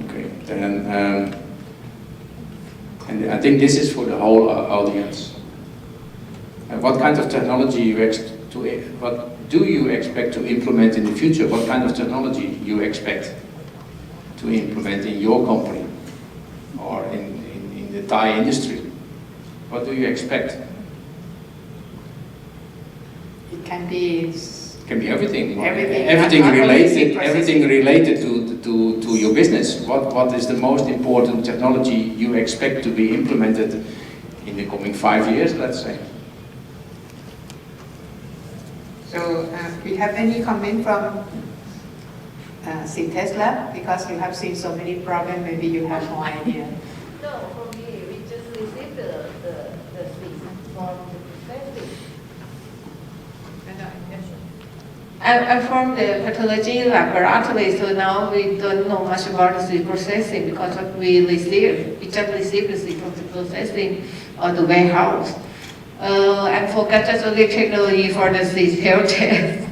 Okay, then, and I think this is for the whole audience. What kind of technology what do you expect to implement in the future? What kind of technology you expect to implement in your company or in the Thai industry? What do you expect? It can be everything. Everything. Everything related to your business. What is the most important technology you expect to be implemented in the coming 5 years, let's say? So, do you have any comment from Tesla? Because you have seen so many problems, maybe you have no idea. No, for me, we just received the seed from the processing. I'm from the pathology laboratory, so now we don't know much about the seed processing because what we just received the seed from the processing or the warehouse. I'm focused just on the technology for the seed health test.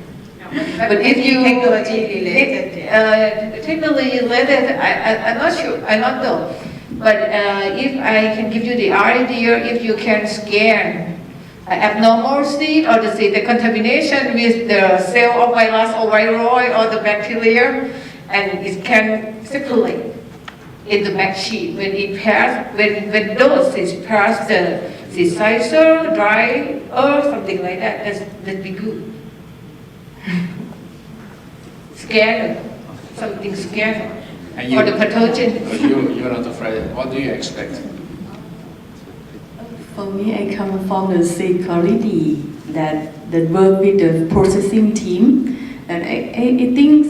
But if you technology related, technology related, I'm not sure, I don't know. But if I can give you the idea, if you can scan abnormal seed or the contamination with the cell of virus or viroid or the bacteria, and it can circulate in the machine when it pass, when those seeds pass the synthesizer, dry, or something like that, that'd be good. Scanner, something scanner. And For the pathogen. You're not afraid. What do you expect? For me, I come from the security that work with the processing team, and I think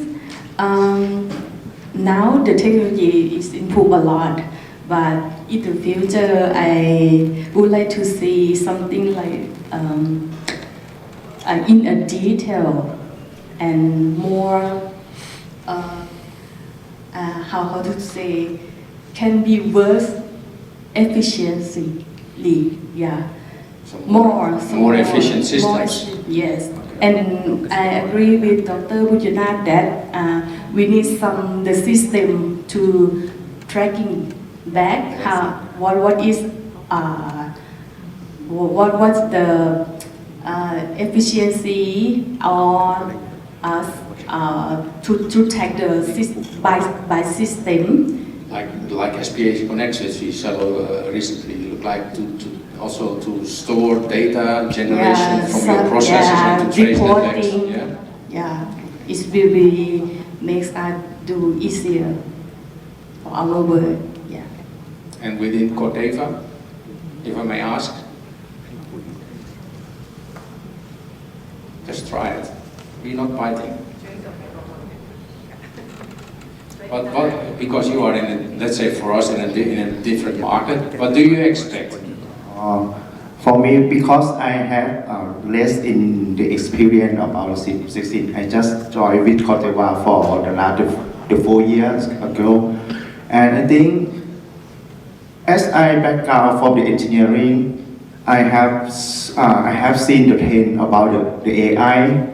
now the technology is improved a lot. But in the future, I would like to see something like in a detail and more how to say can be worse efficiently. Yeah, So more efficient systems. Yes, and I agree with Dr. Bujanath that we need the system to tracking back what's the efficiency or to track the by system. Like SPH Connect, which we saw recently, look like to store data generation from your processes and to trace that back. Reporting. Yeah, it will be makes us do easier for our work. Yeah. And within Corteva, if I may ask, just try it. We're not biting. But because you are let's say for us in a different market, what do you expect? For me, because I have less in the experience about 16, I just joined with Corteva for the last 4 years ago, and I think as I background from the engineering, I have seen the trend about the AI,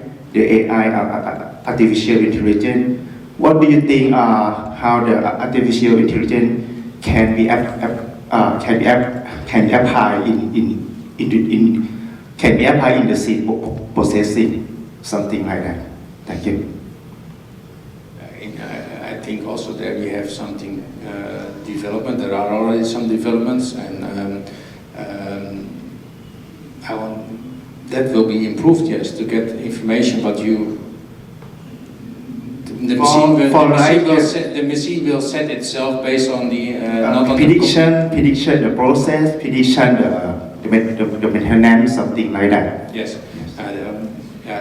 artificial intelligence. What do you think? How the artificial intelligence can be applied in the seed processing, something like that. Thank you. I think also there we have something development. There are already some developments, and that will be improved. Yes, to get information, but the machine will set itself based on the prediction, the process, prediction, the maintenance, something like that. Yes.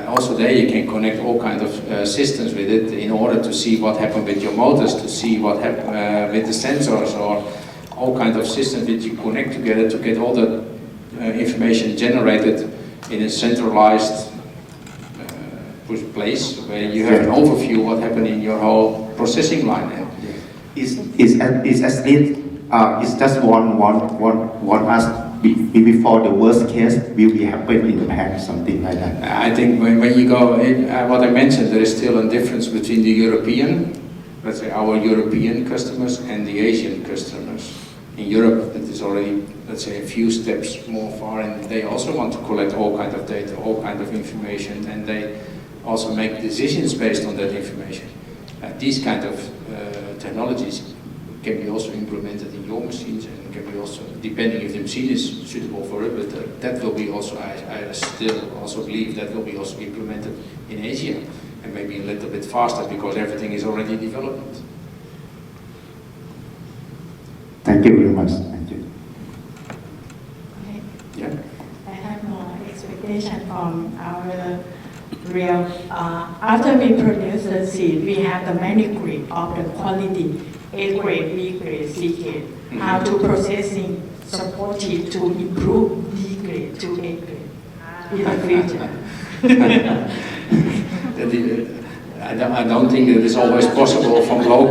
Also there you can connect all kinds of systems with it in order to see what happened with your motors, to see what happened with the sensors, or all kinds of systems that you connect together to get all the information generated in a centralized place where you have an overview of what happened in your whole processing line. And It's as if it's just one us before the worst case will be happen in the past, something like that. I think when you go in, what I mentioned, there is still a difference between the European, let's say our European customers and the Asian customers. In Europe, it is already, let's say, a few steps more far, and they also want to collect all kind of data, all kind of information, and they also make decisions based on that information. These kind of technologies can be also implemented in your machines, and can be also, depending if the machine is suitable for it, but that will be also, I still also believe that will be also implemented in Asia, and maybe a little bit faster because everything is already developed. Thank you very much. Thank you. Yeah. I have more expectation from our real. After we produce the seed, we have the many grade of the quality, A grade, B grade, C grade. How to processing support it to improve D grade to A grade in the future. I don't think it is always possible from low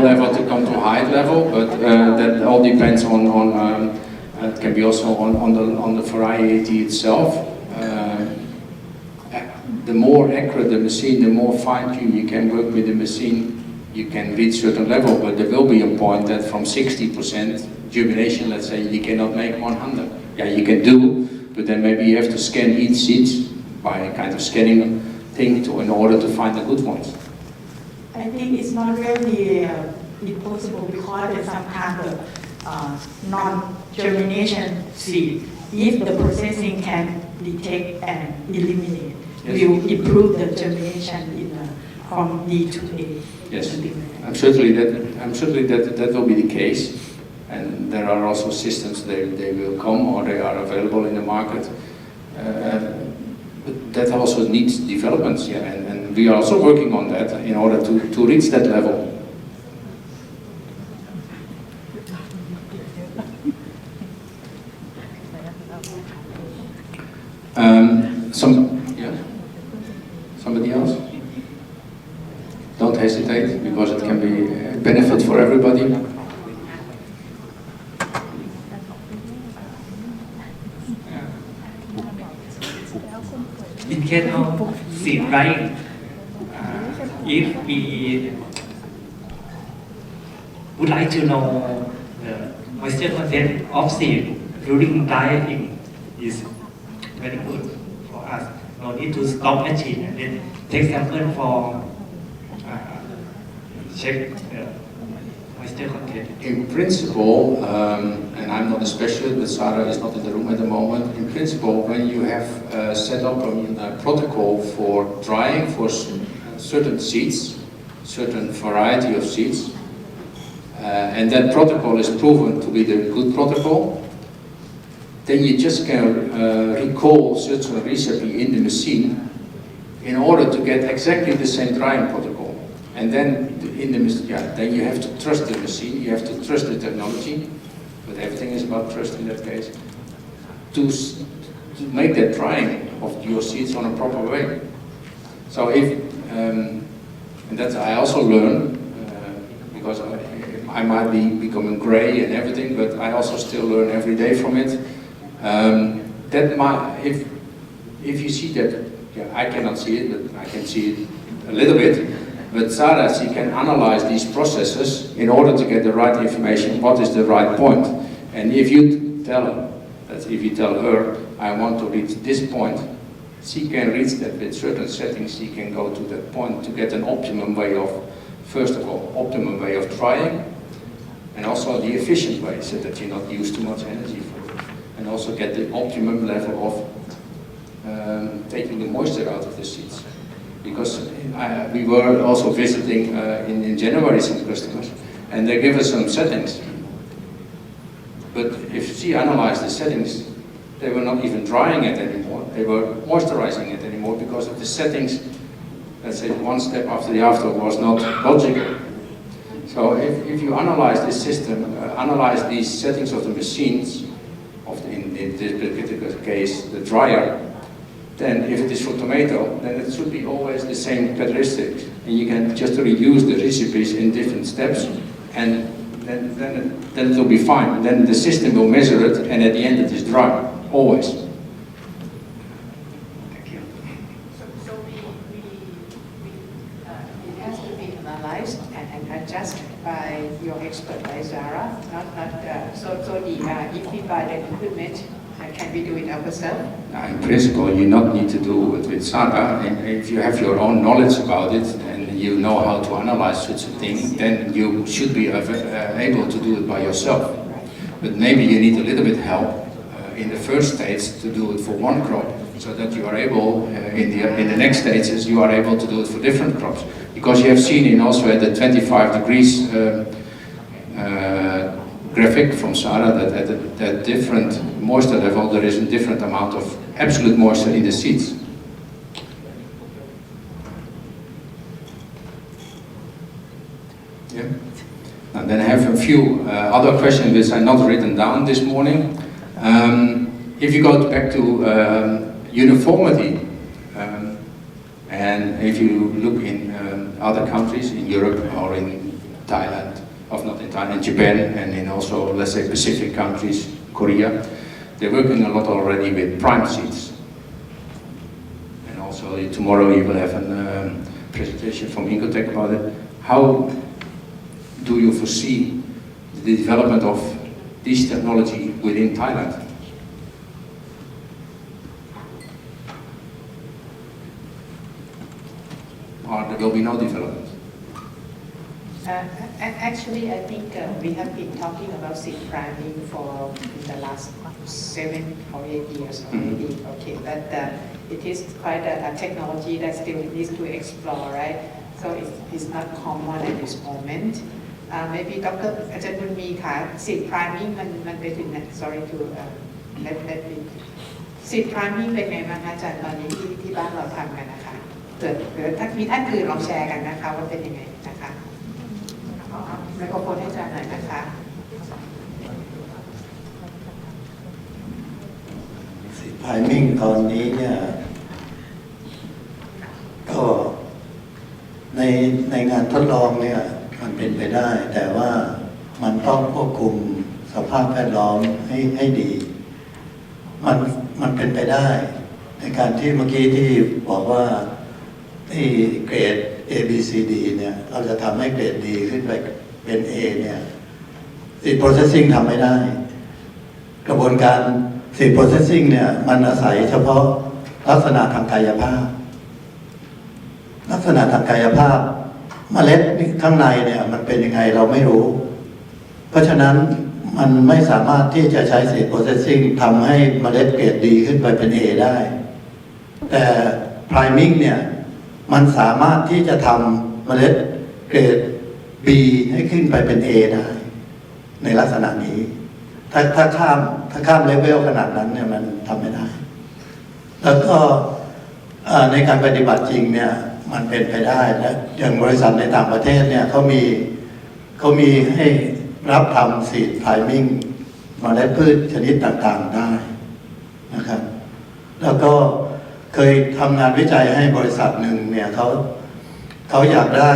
level to come to high level, but that all depends on it can be also on the variety itself. The more accurate the machine, the more fine-tuned you can work with the machine, you can reach certain level, but there will be a point that from 60% germination, let's say, you cannot make 100. Yeah, you can do, but then maybe you have to scan each seed by a kind of scanning thing in order to find the good ones. I think it's not really impossible because sometimes the non-germination seed, if the processing can detect and eliminate, Yes. will improve the germination from D to A. Yes, I'm certainly that will be the case, and there are also systems they will come or they are available in the market. But that also needs developments, yeah, and we are also working on that in order to reach that level. Somebody else? Don't hesitate, because it can be a benefit for everybody. In case of seed drying, if we would like to know the moisture content of seed during drying is very good for us. No need to stop machine and then take sample for check the moisture content. In principle, and I'm not a specialist, but Sarah is not in the room at the moment. In principle, when you have set up a protocol for drying for certain seeds, certain variety of seeds, and that protocol is proven to be the good protocol, then you just can recall certain recipe in the machine in order to get exactly the same drying protocol. And then then you have to trust the machine, you have to trust the technology, but everything is about trust in that case, to make that drying of your seeds on a proper way. So if, and that's I also learn, because I might be becoming gray and everything, but I also still learn every day from it. If you see that, yeah, I cannot see it, but I can see it a little bit. But Sarah, she can analyze these processes in order to get the right information, what is the right point. And if you tell her, I want to reach this point, she can reach that with certain settings, she can go to that point to get an optimum way of, first of all, optimum way of trying, and also the efficient way, so that you not use too much energy for it. And also get the optimum level of taking the moisture out of the seeds. Because we were also visiting in January some customers, and they give us some settings. But if she analyzed the settings, they were not even drying it anymore. They were moisturizing it anymore because of the settings. Let's say one step after the other was not logical. So if you analyze this system, analyze these settings of the machines, in this particular case, the dryer, then if it is for tomato, then it should be always the same characteristics. And you can just reduce the recipes in different steps, and then it will be fine. Then the system will measure it, and at the end it is dry, always. Thank you. So it has to be analyzed and adjusted by your expert, by Zara. If we buy the equipment, can we do it ourselves? In principle, you not need to do it with Zara. And if you have your own knowledge about it and you know how to analyze such a thing, then you should be able to do it by yourself. But maybe you need a little bit help in the first stage to do it for one crop, so that you are able, in the next stages, you are able to do it for different crops. Because you have seen in also at the 25 degrees graphic from Sarah that at different moisture level there is a different amount of absolute moisture in the seeds. Yeah. And then I have a few other questions which are not written down this morning. If you go back to uniformity, and if you look in other countries in Europe or in Thailand, not in Thailand, Japan, and in also, let's say, Pacific countries, Korea, they're working a lot already with prime seeds. And also tomorrow you will have a presentation from Incotech about it. How do you foresee the development of this technology within Thailand? Or there will be no development? Actually, I think we have been talking about seed priming for the last 7 or 8 years already. Okay, but it is quite a technology that still needs to explore, right? So it's not common at this moment. Maybe Dr. อาจารย์บุญมีค่ะ seed priming มันเป็นยังไง sorry to let me seed priming เป็นไงบ้างคะอาจารย์ตอนนี้ที่บ้านเราทำกันนะคะเกิดถ้ามีท่านอื่นลองแชร์กันนะคะว่าเป็นยังไงนะคะไมโครโฟนให้อาจารย์หน่อยนะคะ ไทมิ่งตอนนี้เนี่ยก็ในงานทดลองเนี่ยมันเป็นไปได้แต่ว่ามันต้องควบคุมสภาพแวดล้อมให้ดีมันเป็นไปได้ในการที่เมื่อกี้ที่บอกว่าที่เกรด A B C D เนี่ยเราจะทำให้เกรด D ขึ้นไปเป็น A เนี่ยseed processing ทำไม่ได้กระบวนการseed processing เนี่ยมันอาศัยเฉพาะลักษณะทางกายภาพลักษณะทางกายภาพเมล็ดข้างในเนี่ยมันเป็นยังไงเราไม่รู้เพราะฉะนั้นมันไม่สามารถที่จะใช้seed processing ทำให้เมล็ดเกรด D ขึ้นไปเป็น A ได้แต่ priming เนี่ยมันสามารถที่จะทำเมล็ดเกรด B ให้ขึ้นไปเป็น A ได้ในลักษณะนี้ถ้าข้ามเลเวลขนาดนั้นเนี่ยมันทำไม่ได้แล้วก็ในการปฏิบัติจริงเนี่ยมันเป็นไปได้และอย่างบริษัทในต่างประเทศเนี่ยเขามีให้รับทำseed priming เมล็ดพืชชนิดต่างๆได้นะครับแล้วก็เคยทำงานวิจัยให้บริษัทหนึ่งเนี่ยเขาอยากได้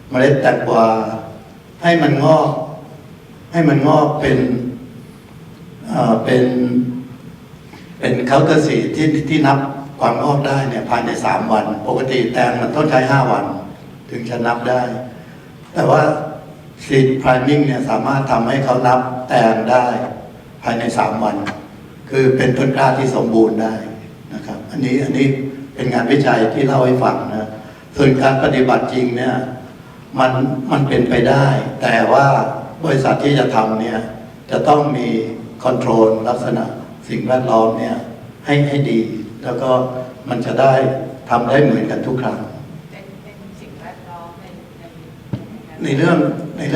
เมล็ดแตงกวาให้มันงอกเป็นเคาน์เตอร์ซีดที่นับความงอกได้เนี่ยภายใน3 วันปกติแตงมันต้องใช้5 วันถึงจะนับได้แต่ว่าseed priming เนี่ยสามารถทำให้เขานับแตงได้ภายใน3 วันคือเป็นต้นกล้าที่สมบูรณ์ได้นะครับอันนี้เป็นงานวิจัยที่เล่าให้ฟังนะส่วนการปฏิบัติจริงเนี่ยมันเป็นไปได้แต่ว่าบริษัทที่จะทำเนี่ยจะต้องมีคอนโทรลลักษณะสิ่งแวดล้อมเนี่ยให้ดีแล้วก็มันจะได้ทำได้เหมือนกันทุกครั้งเป็นสิ่งแวดล้อมในเรื่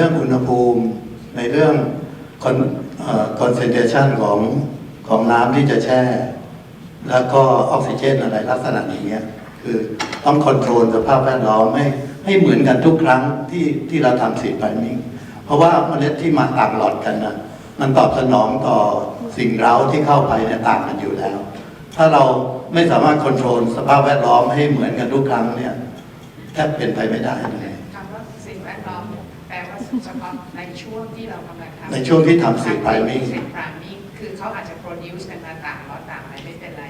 องอุณหภูมิในเรื่องconcentration ของน้ำที่จะแช่แล้วก็ออกซิเจนอะไรลักษณะอย่างเงี้ยคือต้องคอนโทรลสภาพแวดล้อมให้เหมือนกันทุกครั้งที่เราทำseed primingเพราะว่าเมล็ดที่มาต่างหลอดกันนะมันตอบสนองต่อ สิ่งเร้าที่เข้าไปเนี่ยต่างกันอยู่แล้ว ถ้าเราไม่สามารถควบคุมสภาพแวดล้อมให้เหมือนกันทุกครั้งเนี่ยแทบเป็นไปไม่ได้เลย คำว่าสิ่งแวดล้อมแปลว่าเฉพาะในช่วงที่เรากำลังทำ ในช่วงที่ทำ seed priming ซีดพรามมิ่งคือเขาอาจจะ produce กันมาต่างล้อต่างอะไรไม่เป็นไร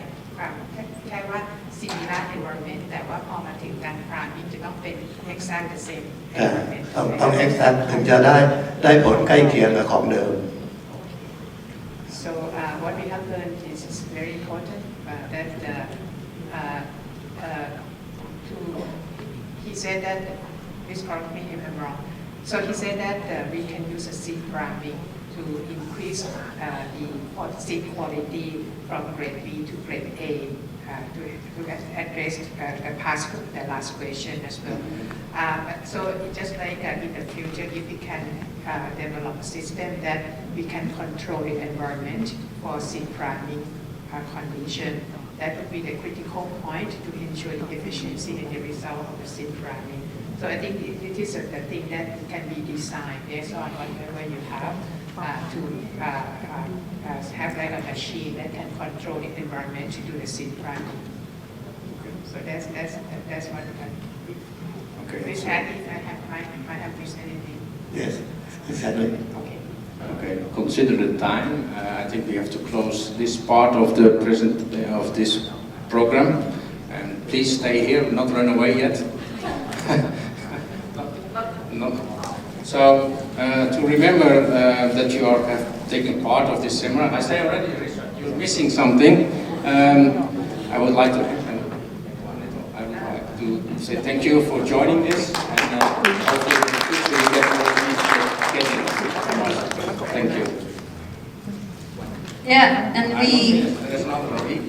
แค่ว่า similar environment แต่ว่าพอมาถึงการ priming จะต้องเป็น exact the same ต้อง exact ถึงจะได้ผลใกล้เคียงกับของเดิม So what we have learned is very important that he said that, please correct me if I'm wrong. So he said that we can use a seed priming to increase the seed quality from grade B to grade A to address the last question as well. So it's just like in the future, if we can develop a system that we can control the environment for seed priming condition, that would be the critical point to ensure the efficiency and the result of the seed priming. So I think it is the thing that can be designed based on whatever you have to have like a machine that can control the environment to do the seed priming. So that's what I can. Okay. Please add if I have missed anything. yes exactly Okay. Okay, consider the time. I think we have to close this part of the of this program. And please stay here, not run away yet. No. So to remember that you have taken part of this seminar, I say already, Richard, you're missing something. I would like to say thank you for joining this, and hopefully in the future you get more getting from us. Thank you. Yeah, and we. There's another week.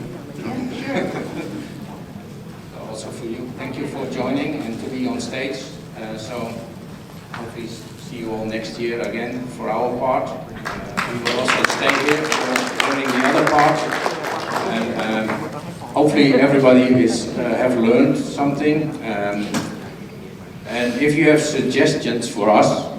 Also for you, thank you for joining and to be on stage. So hopefully see you all next year again for our part. We will also stay here for learning the other part. And hopefully everybody have learned something. And if you have suggestions for us,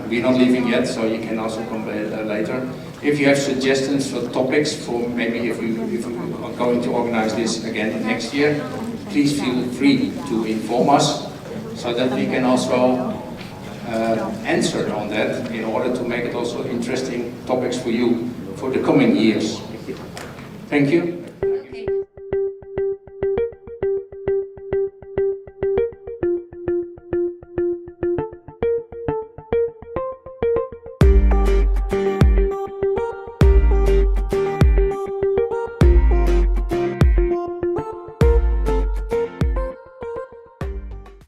we're not leaving yet, so you can also come later. If you have suggestions for topics for maybe if we are going to organize this again next year, please feel free to inform us so that we can also answer on that in order to make it also interesting topics for you for the coming years. Thank you.